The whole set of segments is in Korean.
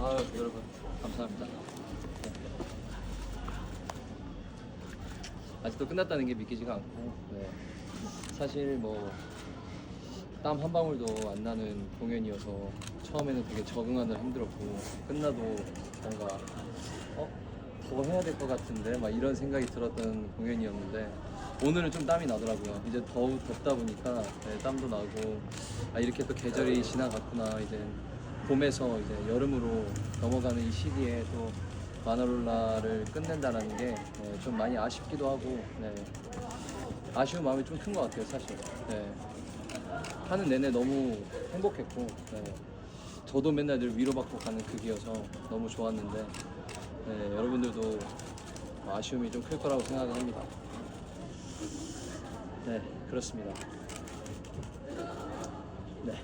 여러분 감사합니다. 아직도 끝났다는 게 믿기지가 않고, 네. 사실 뭐 땀 한 방울도 안 나는 공연이어서 처음에는 되게 적응하느라 힘들었고, 끝나도 뭔가 더 해야 될 것 같은데 막 이런 생각이 들었던 공연이었는데, 오늘은 좀 땀이 나더라고요. 이제 덥다 보니까 네, 땀도 나고, 이렇게 또 계절이 지나갔구나, 이제 봄에서 이제 여름으로 넘어가는 이 시기에 또 마나롤라를 끝낸다는 게 좀 많이 아쉽기도 하고, 네. 아쉬운 마음이 좀 큰 것 같아요, 사실. 네. 하는 내내 너무 행복했고, 네. 저도 맨날 늘 위로받고 가는 극이어서 너무 좋았는데, 네, 여러분들도 아쉬움이 좀 클 거라고 생각을 합니다. 네, 그렇습니다. 네.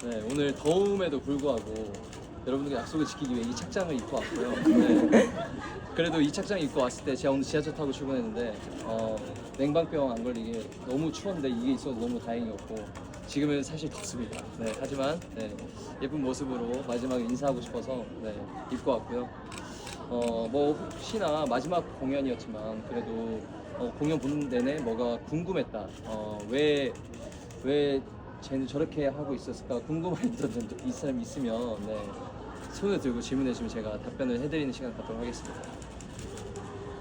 네, 오늘 더움에도 불구하고 여러분들께 약속을 지키기 위해 이 착장을 입고 왔고요. 네. 그래도 이 착장 입고 왔을 때 제가 오늘 지하철 타고 출근했는데 냉방병 안 걸리게 너무 추웠는데 이게 있어서 너무 다행이었고, 지금은 사실 덥습니다. 네, 하지만 네, 예쁜 모습으로 마지막에 인사하고 싶어서 네, 입고 왔고요. 뭐 혹시나 마지막 공연이었지만 그래도 공연 보는 내내 뭐가 궁금했다. 왜 쟤는 저렇게 하고 있었을까 궁금했던 이 사람이 있으면 네, 손을 들고 질문해 주시면 제가 답변을 해드리는 시간 갖도록 하겠습니다.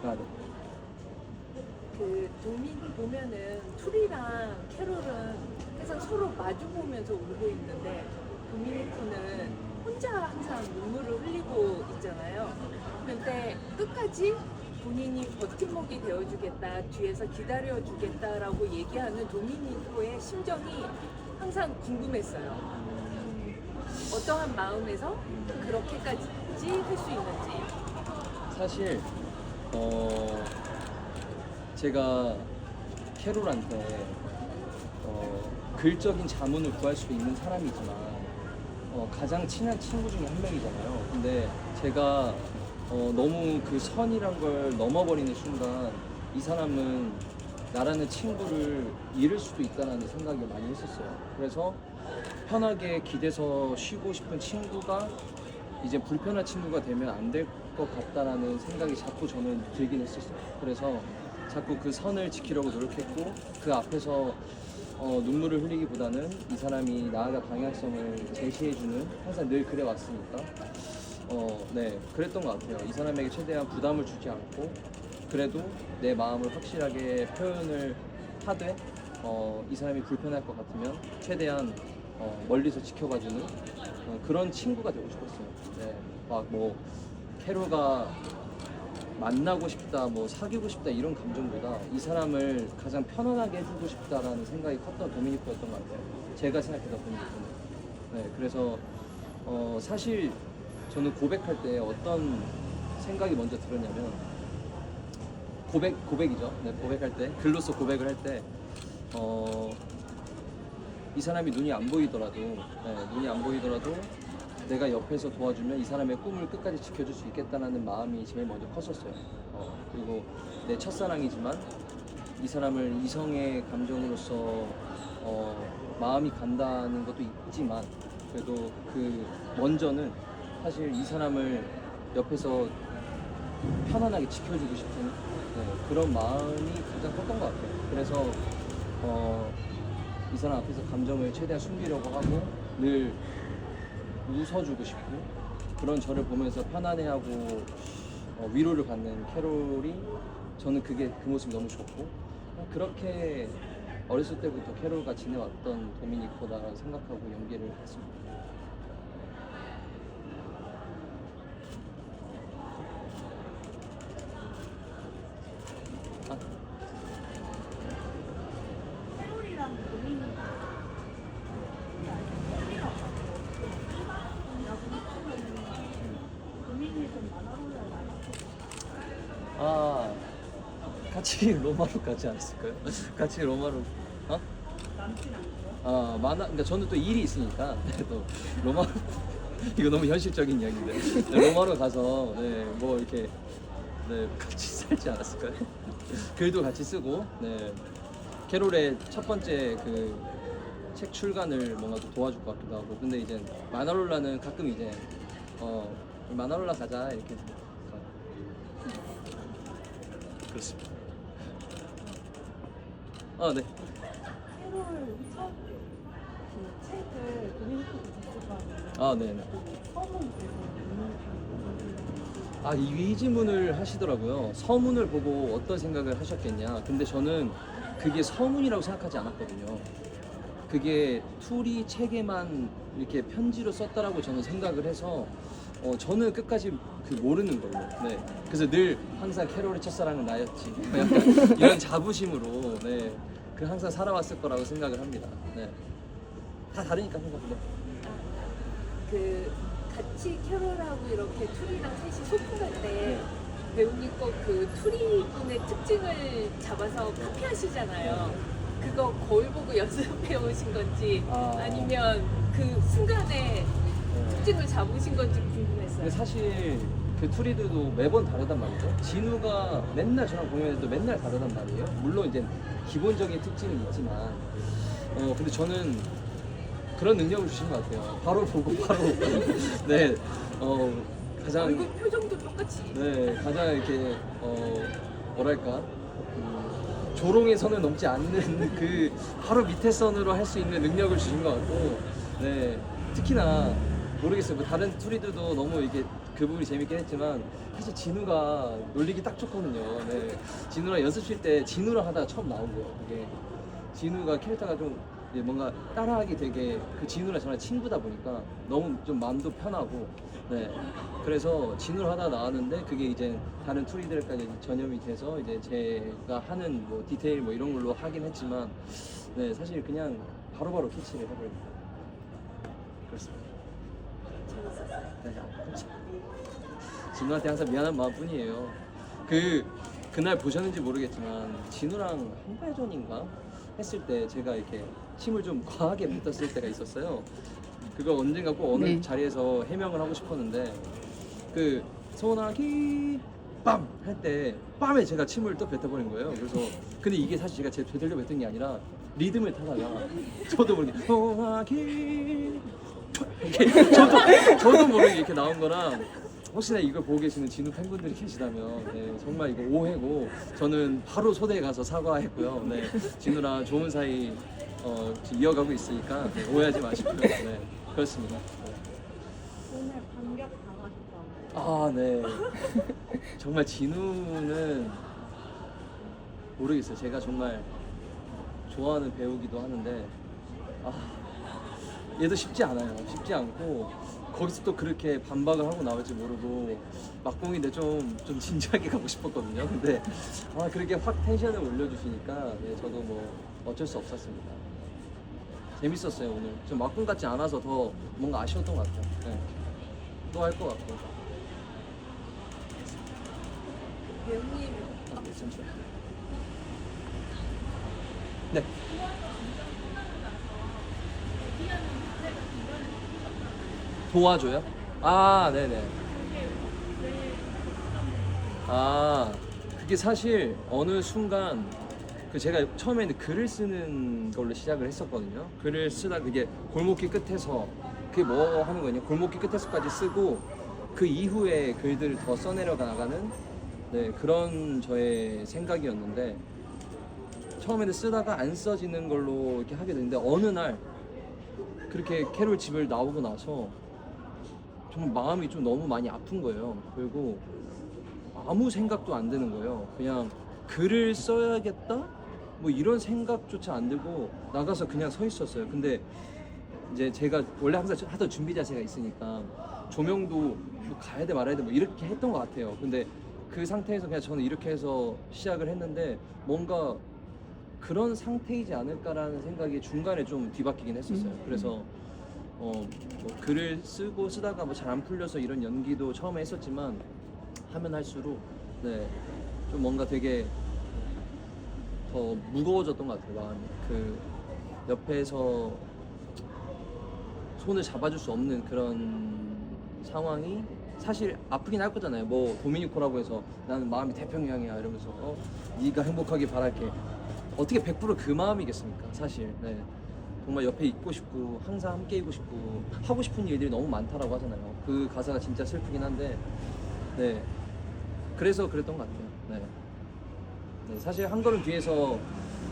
네. 그 도민이 보면은 투리랑 캐롤은 항상 서로 마주 보면서 울고 있는데, 도미니코는 혼자 항상 눈물을 흘리고 있잖아요. 근데 끝까지 본인이 버팀목이 되어주겠다, 뒤에서 기다려주겠다라고 얘기하는 도미니코의 심정이 항상 궁금했어요. 어떠한 마음에서 그렇게까지 할 수 있는지. 사실 제가 캐롤한테 글적인 자문을 구할 수 있는 사람이지만 가장 친한 친구 중에 한 명이잖아요. 근데 제가 너무 그 선이란 걸 넘어버리는 순간 이 사람은 나라는 친구를 잃을 수도 있다는 생각을 많이 했었어요. 그래서 편하게 기대서 쉬고 싶은 친구가 이제 불편한 친구가 되면 안 될 것 같다라는 생각이 자꾸 저는 들긴 했었어요. 그래서 자꾸 그 선을 지키려고 노력했고, 그 앞에서 눈물을 흘리기보다는 이 사람이 나아갈 방향성을 제시해주는, 항상 늘 그래왔으니까 네, 그랬던 것 같아요. 이 사람에게 최대한 부담을 주지 않고, 그래도 내 마음을 확실하게 표현을 하되 이 사람이 불편할 것 같으면 최대한 멀리서 지켜봐주는 그런 친구가 되고 싶었어요. 네, 막 뭐 캐롤가 만나고 싶다, 뭐 사귀고 싶다 이런 감정보다 이 사람을 가장 편안하게 해주고 싶다라는 생각이 컸던 도미니코였던 것 같아요. 제가 생각했던 도미니코는. 네, 그래서 사실 저는 고백할 때 어떤 생각이 먼저 들었냐면, 고백이죠. 네, 고백할 때, 글로써 고백을 할 때, 이 사람이 눈이 안 보이더라도, 눈이 안 보이더라도 내가 옆에서 도와주면 이 사람의 꿈을 끝까지 지켜줄 수 있겠다는 마음이 제일 먼저 컸었어요. 그리고 내 첫사랑이지만 이 사람을 이성의 감정으로서 마음이 간다는 것도 있지만, 그래도 그 먼저는 사실 이 사람을 옆에서 편안하게 지켜주고 싶은 그런 마음이 가장 컸던 것 같아요. 그래서 이 사람 앞에서 감정을 최대한 숨기려고 하고 늘 웃어주고 싶고, 그런 저를 보면서 편안해하고 위로를 받는 캐롤이, 저는 그 모습이 너무 좋고, 그렇게 어렸을 때부터 캐롤과 지내왔던 도미니코다라고 생각하고 연기를 했습니다. 캐롤이랑 도미니가 도미니 좀 마나롤라 같이 로마로 가지 않았을까요? 같이 로마로, 남친 아니에요? 그러니까 저는 또 일이 있으니까 또 로마로 이거 너무 현실적인 이야기인데, 네, 로마로 가서 네, 뭐 이렇게 네, 같이 살지 않았을까요? 글도 같이 쓰고, 네, 캐롤의 첫 번째 그 책 출간을 뭔가 좀 도와줄 것 같기도 하고. 근데 이제 마나롤라는 가끔 이제 마나롤라 가자 이렇게 그렇습니다. 아 네. 캐롤 첫 그 책을 도미니크도 봤을 거 아니에요? 아 네네. 서문 아, 이 위지문을 하시더라고요. 서문을 보고 어떤 생각을 하셨겠냐. 근데 저는 그게 서문이라고 생각하지 않았거든요. 그게 툴이 책에만 이렇게 편지로 썼다라고 저는 생각을 해서 저는 끝까지 그 모르는 걸로. 네. 그래서 늘 항상 캐롤의 첫사랑은 나였지. 약간 이런 자부심으로 네. 그 항상 살아왔을 거라고 생각을 합니다. 네. 다 다르니까 생각인데. 그 같이 캐롤하고 이렇게 투리랑 셋이 소풍할 때 배우님 꼭 그 투리분의 특징을 잡아서 카피하시잖아요. 그거 거울 보고 연습해 오신 건지 아니면 그 순간에 특징을 잡으신 건지 궁금했어요. 근데 사실 그 투리들도 매번 다르단 말이죠. 진우가 맨날 저랑 공연해도 맨날 다르단 말이에요. 물론 이제 기본적인 특징은 있지만, 근데 저는 그런 능력을 주신 것 같아요. 바로 보고 바로 네, 가장 얼굴 표정도 똑같이. 네, 가장 이렇게 뭐랄까 조롱의 선을 넘지 않는 그 바로 밑에 선으로 할 수 있는 능력을 주신 것 같고, 네, 특히나 모르겠어요. 뭐 다른 투리들도 너무 이게 그 부분이 재밌긴 했지만 사실 진우가 놀리기 딱 좋거든요. 네, 진우랑 연습실 때 진우랑 하다가 처음 나온 거예요. 그게 진우가 캐릭터가 좀 이제 뭔가 따라하기 되게 그 진우랑 저랑 친구다 보니까 너무 좀 마음도 편하고, 네, 그래서 진우를 하다 나왔는데 그게 이제 다른 투리들까지 전염이 돼서 이제 제가 하는 뭐 디테일 뭐 이런 걸로 하긴 했지만, 네, 사실 그냥 바로바로 캐치를 해버립니다. 그렇습니다. 네, 진우한테 항상 미안한 마음뿐이에요. 그날 보셨는지 모르겠지만 진우랑 한발전인가 했을 때 제가 이렇게 침을 좀 과하게 뱉었을 때가 있었어요. 그거 언젠가 꼭 어느 네. 자리에서 해명을 하고 싶었는데 그 소나기 빰! 할 때 빰에 제가 침을 또 뱉어버린 거예요. 그래서 근데 이게 사실 제가 되돌려 뱉은 게 아니라 리듬을 타다가 저도 모르게 소나기 이렇게 저도 모르게 이렇게 나온 거랑, 혹시나 이걸 보고 계시는 진우 팬분들이 계시다면 네, 정말 이거 오해고 저는 바로 소대에 가서 사과했고요. 네, 진우랑 좋은 사이 지금 이어가고 있으니까 네, 오해하지 마시고요. 네, 그렇습니다. 네. 오늘 반격 당하셨다고. 아, 네. 정말 진우는 모르겠어요. 제가 정말 좋아하는 배우기도 하는데 얘도 쉽지 않아요. 쉽지 않고 거기서 또 그렇게 반박을 하고 나올지 모르고 막공인데 좀 진지하게 가고 싶었거든요. 근데 그렇게 확 텐션을 올려주시니까 네, 저도 뭐 어쩔 수 없었습니다. 재밌었어요 오늘. 좀 막공 같지 않아서 더 뭔가 아쉬웠던 것 같아요. 네. 또 할 것 같고. 배우님 네. 도와줘요? 네네. 그게 사실 어느 순간 제가 처음에는 글을 쓰는 걸로 시작을 했었거든요. 글을 쓰다 그게 골목길 끝에서 그게 뭐 하는 거냐? 골목길 끝에서까지 쓰고 그 이후에 글들을 더 써내려 나가는 네, 그런 저의 생각이었는데 처음에는 쓰다가 안 써지는 걸로 이렇게 하게 됐는데 어느 날 그렇게 캐롤 집을 나오고 나서 정말 마음이 좀 너무 많이 아픈 거예요. 그리고 아무 생각도 안 드는 거예요. 그냥 글을 써야겠다? 뭐 이런 생각조차 안 들고 나가서 그냥 서 있었어요. 근데 이제 제가 원래 항상 하던 준비 자세가 있으니까 조명도 뭐 가야 돼 말아야 돼 뭐 이렇게 했던 것 같아요. 근데 그 상태에서 그냥 저는 이렇게 해서 시작을 했는데 뭔가 그런 상태이지 않을까라는 생각이 중간에 좀 뒤바뀌긴 했었어요. 그래서 뭐 글을 쓰다가 뭐 잘 안 풀려서 이런 연기도 처음에 했었지만 하면 할수록 네, 좀 뭔가 되게 더 무거워졌던 것 같아요. 마음이. 그 옆에서 손을 잡아줄 수 없는 그런 상황이 사실 아프긴 할 거잖아요. 뭐 도미니코라고 해서 나는 마음이 태평양이야 이러면서 네가 행복하길 바랄게. 어떻게 100% 그 마음이겠습니까? 사실. 네. 정말 옆에 있고 싶고 항상 함께 있고 싶고 하고 싶은 일들이 너무 많다라고 하잖아요. 그 가사가 진짜 슬프긴 한데 네 그래서 그랬던 것 같아요. 네. 네, 사실 한 걸음 뒤에서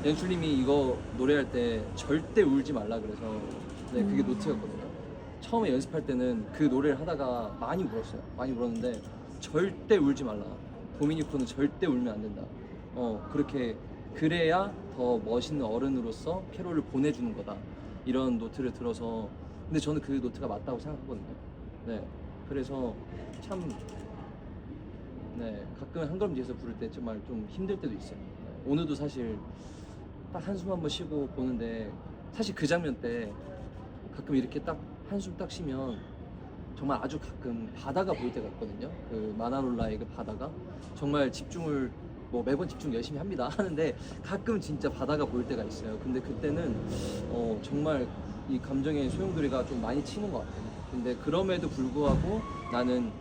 연출님이 이거 노래할 때 절대 울지 말라 그래서 네 그게 노트였거든요. 처음에 연습할 때는 그 노래를 하다가 많이 울었어요. 많이 울었는데 절대 울지 말라. 도미니코는 절대 울면 안 된다. 그렇게 그래야 더 멋있는 어른으로서 캐롤을 보내주는 거다. 이런 노트를 들어서 근데 저는 그 노트가 맞다고 생각하거든요. 네, 그래서 참 네, 가끔 한 걸음 뒤에서 부를 때 정말 좀 힘들 때도 있어요. 네, 오늘도 사실 딱 한숨 한번 쉬고 보는데 사실 그 장면 때 가끔 이렇게 딱 한숨 딱 쉬면 정말 아주 가끔 바다가 보일 때가 있거든요. 그 마나롤라의 그 바다가 정말 집중을 뭐 매번 집중 열심히 합니다. 하는데 가끔 진짜 바다가 보일 때가 있어요. 근데 그때는 정말 이 감정의 소용돌이가 좀 많이 치는 것 같아요. 근데 그럼에도 불구하고 나는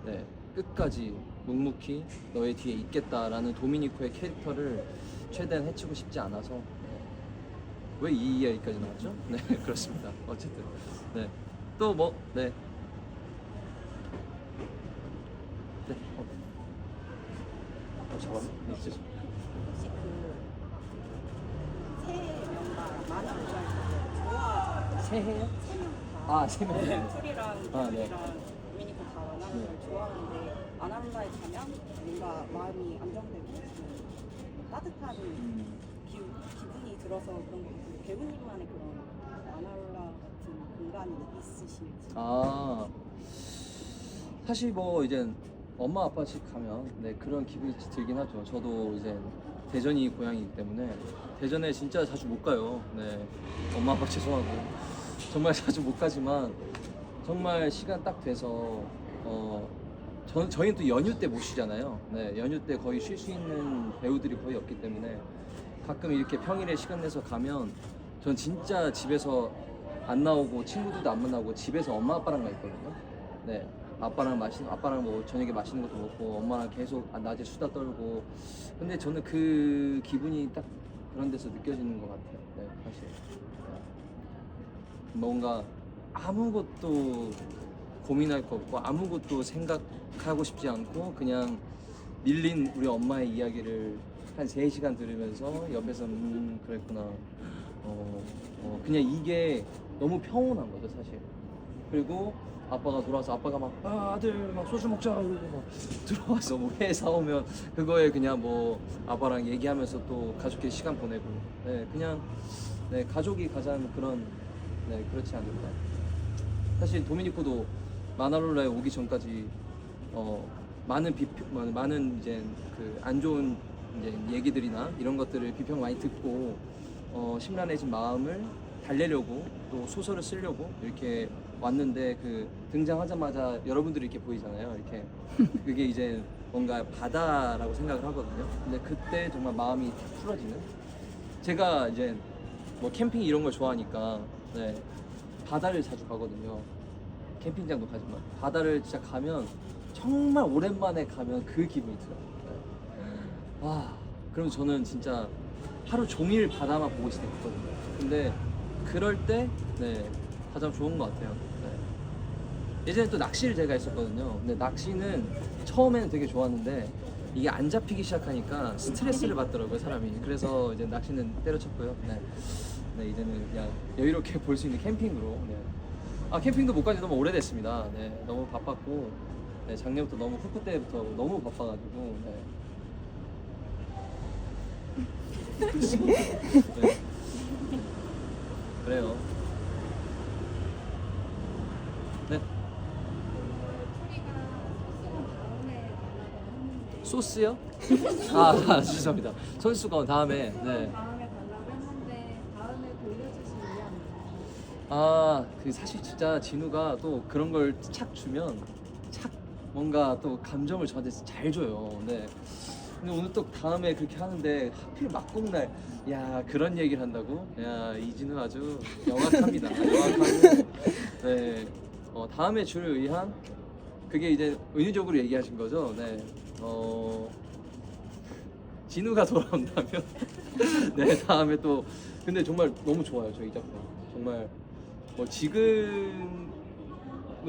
네, 끝까지 묵묵히 너의 뒤에 있겠다라는 도미니코의 캐릭터를 최대한 해치고 싶지 않아서 왜 이 이야기까지 나왔죠? 네 그렇습니다. 어쨌든 네 또 뭐 네. 네. 잠깐만. 네, 진짜. 혹시 그 새해 명가 마나로라를 좋아하잖아요. 새해요? 세명다 아, 세 명. 툴이랑 아, 네. 캐롤이랑 도미니코 다 마나로라를 네. 좋아하는데 마나로라에 가면 뭔가 마음이 안정되고 따뜻한 기분이 들어서 그런 거 같아요. 배우님만의 그런 마나로라 같은 공간이 있으신지. 아 사실 뭐 이제 엄마 아빠 집 가면 네 그런 기분이 들긴 하죠. 저도 이제 대전이 고향이기 때문에 대전에 진짜 자주 못 가요. 네 엄마 아빠 죄송하고 정말 자주 못 가지만 정말 시간 딱 돼서 저희는 또 연휴 때 못 쉬잖아요. 네 연휴 때 거의 쉴 수 있는 배우들이 거의 없기 때문에 가끔 이렇게 평일에 시간 내서 가면 전 진짜 집에서 안 나오고 친구들도 안 만나고 집에서 엄마 아빠랑만 있거든요. 네, 아빠랑 뭐 저녁에 맛있는 것도 먹고 엄마랑 계속 낮에 수다 떨고. 근데 저는 그 기분이 딱 그런 데서 느껴지는 것 같아요. 네, 사실 네. 뭔가 아무것도 고민할 거 없고 아무것도 생각하고 싶지 않고 그냥 밀린 우리 엄마의 이야기를 한 3시간 들으면서 옆에서 그랬구나. 그냥 이게 너무 평온한 거죠 사실. 그리고 아빠가 돌아와서 아빠가 막 아들 막 소주 먹자 이러고 막 들어와서 뭐 회 사오면 그거에 그냥 뭐 아빠랑 얘기하면서 또 가족끼리 시간 보내고 네 그냥 네 가족이 가장 그런 네 그렇지 않을까. 사실 도미니코도 마나롤라에 오기 전까지 많은 이제 그 안 좋은 이제 얘기들이나 이런 것들을 비평 많이 듣고 심란해진 마음을 달래려고 또 소설을 쓰려고 이렇게 왔는데 그 등장하자마자 여러분들이 이렇게 보이잖아요. 이렇게 그게 이제 뭔가 바다라고 생각을 하거든요. 근데 그때 정말 마음이 탁 풀어지는. 제가 이제 뭐 캠핑 이런 걸 좋아하니까 네, 바다를 자주 가거든요. 캠핑장도 가지만 바다를 진짜 가면 정말 오랜만에 가면 그 기분이 들어요. 네. 와, 그럼 저는 진짜 하루 종일 바다만 보고 있을 때 있거든요. 근데 그럴 때 네, 가장 좋은 것 같아요. 네. 예전에 또 낚시를 제가 했었거든요. 근데 낚시는 처음에는 되게 좋았는데 이게 안 잡히기 시작하니까 스트레스를 받더라고요, 사람이. 그래서 이제 낚시는 때려쳤고요. 네. 네, 이제는 그냥 여유롭게 볼 수 있는 캠핑으로. 네. 아, 캠핑도 못 간지 너무 오래됐습니다. 네, 너무 바빴고, 네, 작년부터 너무 후쿠 때부터 너무 바빠가지고, 네. 네. 그래요. 네. 소스요? 아, 죄송합니다. 손수건 다음에. 네. 다음에 달라고 했는데 다음에 돌려주시면 그 사실 진짜 진우가 또 그런 걸 착 주면 착 뭔가 또 감정을 저한테 잘 줘요. 네. 근데 오늘 또 다음에 그렇게 하는데 하필 막공날 야 그런 얘기를 한다고? 야 이진우 아주 영악합니다. 영악하고 네. 다음에 줄 의향 그게 이제 은유적으로 얘기하신 거죠. 네. 진우가 돌아온다면 네 다음에 또 근데 정말 너무 좋아요 저희 작품. 정말 뭐 지금은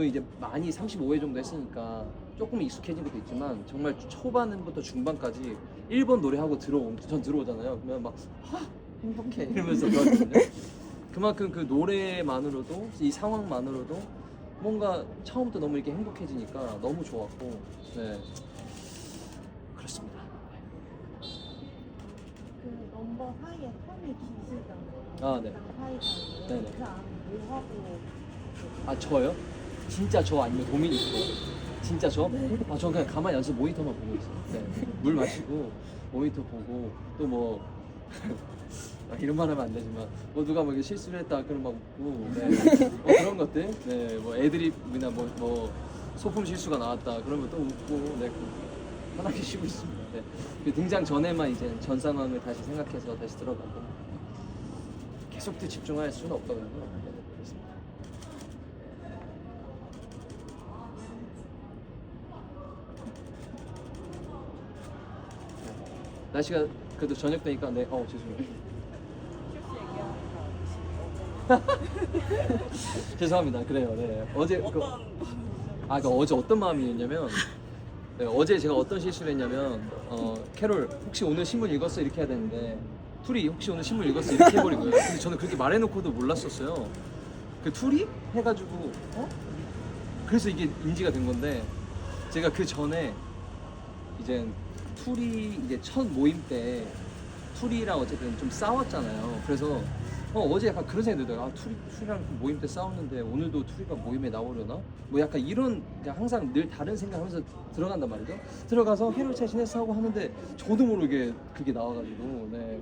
이제 많이 35회 정도 했으니까 조금 익숙해진 것도 있지만 정말 초반부터 중반까지 1번 노래하고 전 들어오잖아요. 그러면 막 행복해 이러면서 들어왔거든요. 그만큼 그 노래만으로도 이 상황만으로도 뭔가 처음부터 너무 이렇게 행복해지니까 너무 좋았고 네 그렇습니다. 그 넘버 사이에 텀이 기시잖아요. 아 네. 사이 사이에. 네네. 그 안에 뭐 하고 아 저요? 진짜 저 아니면 도민이 있어요? 진짜 저? 아 저 그냥 가만히 앉아서 모니터만 보고 있어요. 네. 물 마시고 모니터 보고 또 뭐 아, 이런 말 하면 안 되지만 뭐 누가 뭐 이렇게 실수를 했다 그러면 막 웃고 네. 뭐 그런 것들 네뭐 애드립이나 뭐 소품 실수가 나왔다 그러면 또 웃고 네 편하게 쉬고 있습니다. 네. 그 등장 전에만 이제 전 상황을 다시 생각해서 다시 들어가고 계속 또 집중할 수는 없거든요. 네, 그렇습니다. 날씨가 그래도 저녁 되니까 네, 죄송해요. 죄송합니다. 그래요. 네. 어제 어제 어떤 마음이었냐면 네, 어제 제가 어떤 실수를 했냐면 캐롤 혹시 오늘 신문 읽었어 이렇게 해야 되는데 투리 혹시 오늘 신문 읽었어 이렇게 해버린 거예요. 근데 저는 그렇게 말해놓고도 몰랐었어요. 그 투리 해가지고 그래서 이게 인지가 된 건데 제가 그 전에 이제 투리 이제 첫 모임 때 투리랑 어쨌든 좀 싸웠잖아요. 그래서 어제 약간 그런 생각이 들더라고요. 투리랑 모임 때 싸웠는데 오늘도 투리가 모임에 나오려나? 뭐 약간 이런 그냥 항상 늘 다른 생각하면서 들어간단 말이죠. 들어가서 해롤차 지냈어 하고 하는데 저도 모르게 그게 나와가지고 네,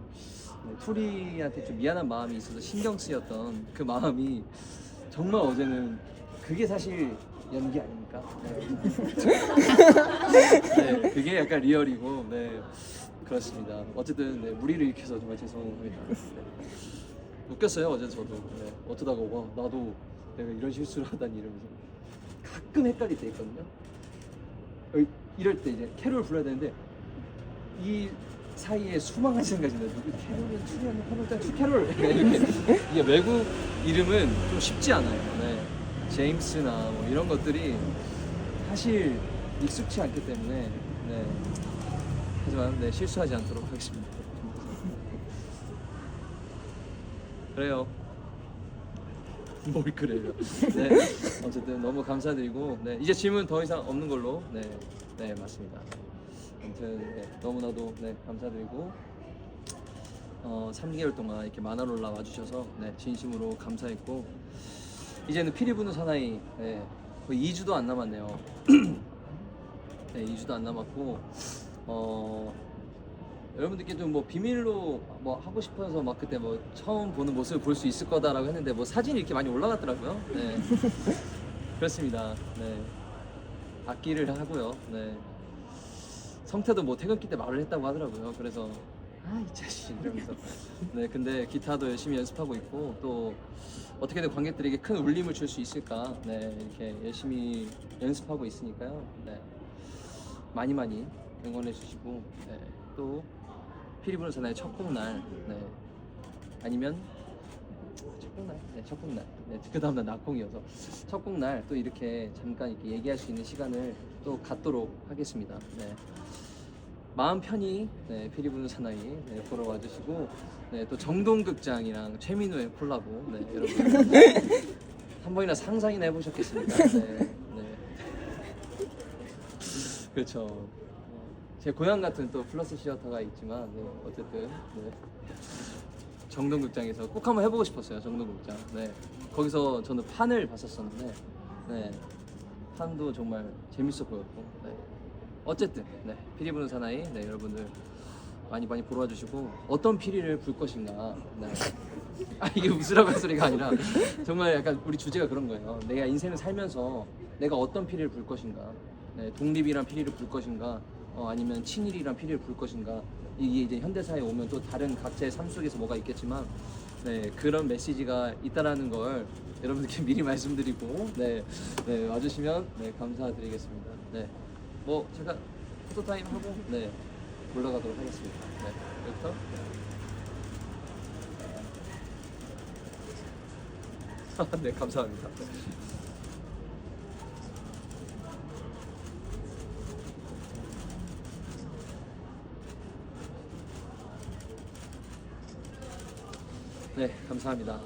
투리한테 좀 미안한 마음이 있어서 신경 쓰였던 그 마음이 정말 어제는 그게 사실 연기 아닙니까? 네. 네, 그게 약간 리얼이고 네 그렇습니다. 어쨌든 네, 무리를 일으켜서 정말 죄송합니다. 네. 웃겼어요 어제 저도. 네. 어쩌다가 와 나도 내가 이런 실수를 하다니 이러면서 가끔 헷갈릴 때 있거든요. 이럴 때 이제 캐롤 불러야 되는데 이 사이에 수많은 생각이 나요. 누구 캐롤은 투리하는 캐롤 이렇게 이게 외국 이름은 좀 쉽지 않아요. 네. 제임스나 뭐 이런 것들이 사실 익숙치 않기 때문에 네. 하지만 네, 실수하지 않도록 하겠습니다. 그래요. 뭘 그래요? 네. 어쨌든 너무 감사드리고 네. 이제 질문 더 이상 없는 걸로 네, 네 맞습니다. 아무튼 네, 너무나도 네, 감사드리고 3개월 동안 이렇게 만화롤라 와주셔서 네, 진심으로 감사했고 이제는 피리 부는 사나이 네, 거의 2주도 안 남았네요. 네, 2주도 안 남았고 여러분들께 좀 뭐 비밀로 뭐 하고 싶어서 막 그때 뭐 처음 보는 모습을 볼 수 있을 거다라고 했는데 뭐 사진이 이렇게 많이 올라갔더라고요. 네. 그렇습니다. 네. 악기를 하고요. 네. 성태도 뭐 퇴근길 때 말을 했다고 하더라고요. 그래서 이 자식 이러면서 네 근데 기타도 열심히 연습하고 있고 또 어떻게든 관객들에게 큰 울림을 줄 수 있을까 네 이렇게 열심히 연습하고 있으니까요. 네. 많이 응원해 주시고 네. 또 피리 부는 사나이 첫 곡날 네. 아니면 첫 곡날 네. 그 다음날 낙콩이어서 첫 곡날 또 이렇게 잠깐 이렇게 얘기할 수 있는 시간을 또 갖도록 하겠습니다. 네. 마음 편히 네, 피리 부는 사나이 네, 보러 와주시고 네, 또 정동극장이랑 최민우의 콜라보 네, 여러분 한 번이나 상상이나 해보셨겠습니까? 네, 네. 그렇죠. 제 고향 같은 또 플러스 시어터가 있지만 네, 어쨌든 네. 정동극장에서 꼭 한번 해보고 싶었어요. 정동극장. 네. 거기서 저는 판을 봤었었는데 네. 판도 정말 재밌어 보였고 네. 어쨌든 네. 피리 부는 사나이 네, 여러분들 많이 보러 와주시고 어떤 피리를 불 것인가 네. 이게 웃으라고 할 소리가 아니라 정말 약간 우리 주제가 그런 거예요. 내가 인생을 살면서 내가 어떤 피리를 불 것인가 네. 독립이란 피리를 불 것인가 아니면 친일이란 피리를 불 것인가 이게 이제 현대사에 오면 또 다른 각자의 삶 속에서 뭐가 있겠지만 네, 그런 메시지가 있다라는 걸 여러분들께 미리 말씀드리고 네, 네 와주시면 네, 감사드리겠습니다. 네, 뭐 제가 포토타임 하고 네 올라가도록 하겠습니다. 네, 여기부터 네, 감사합니다. 네, 감사합니다.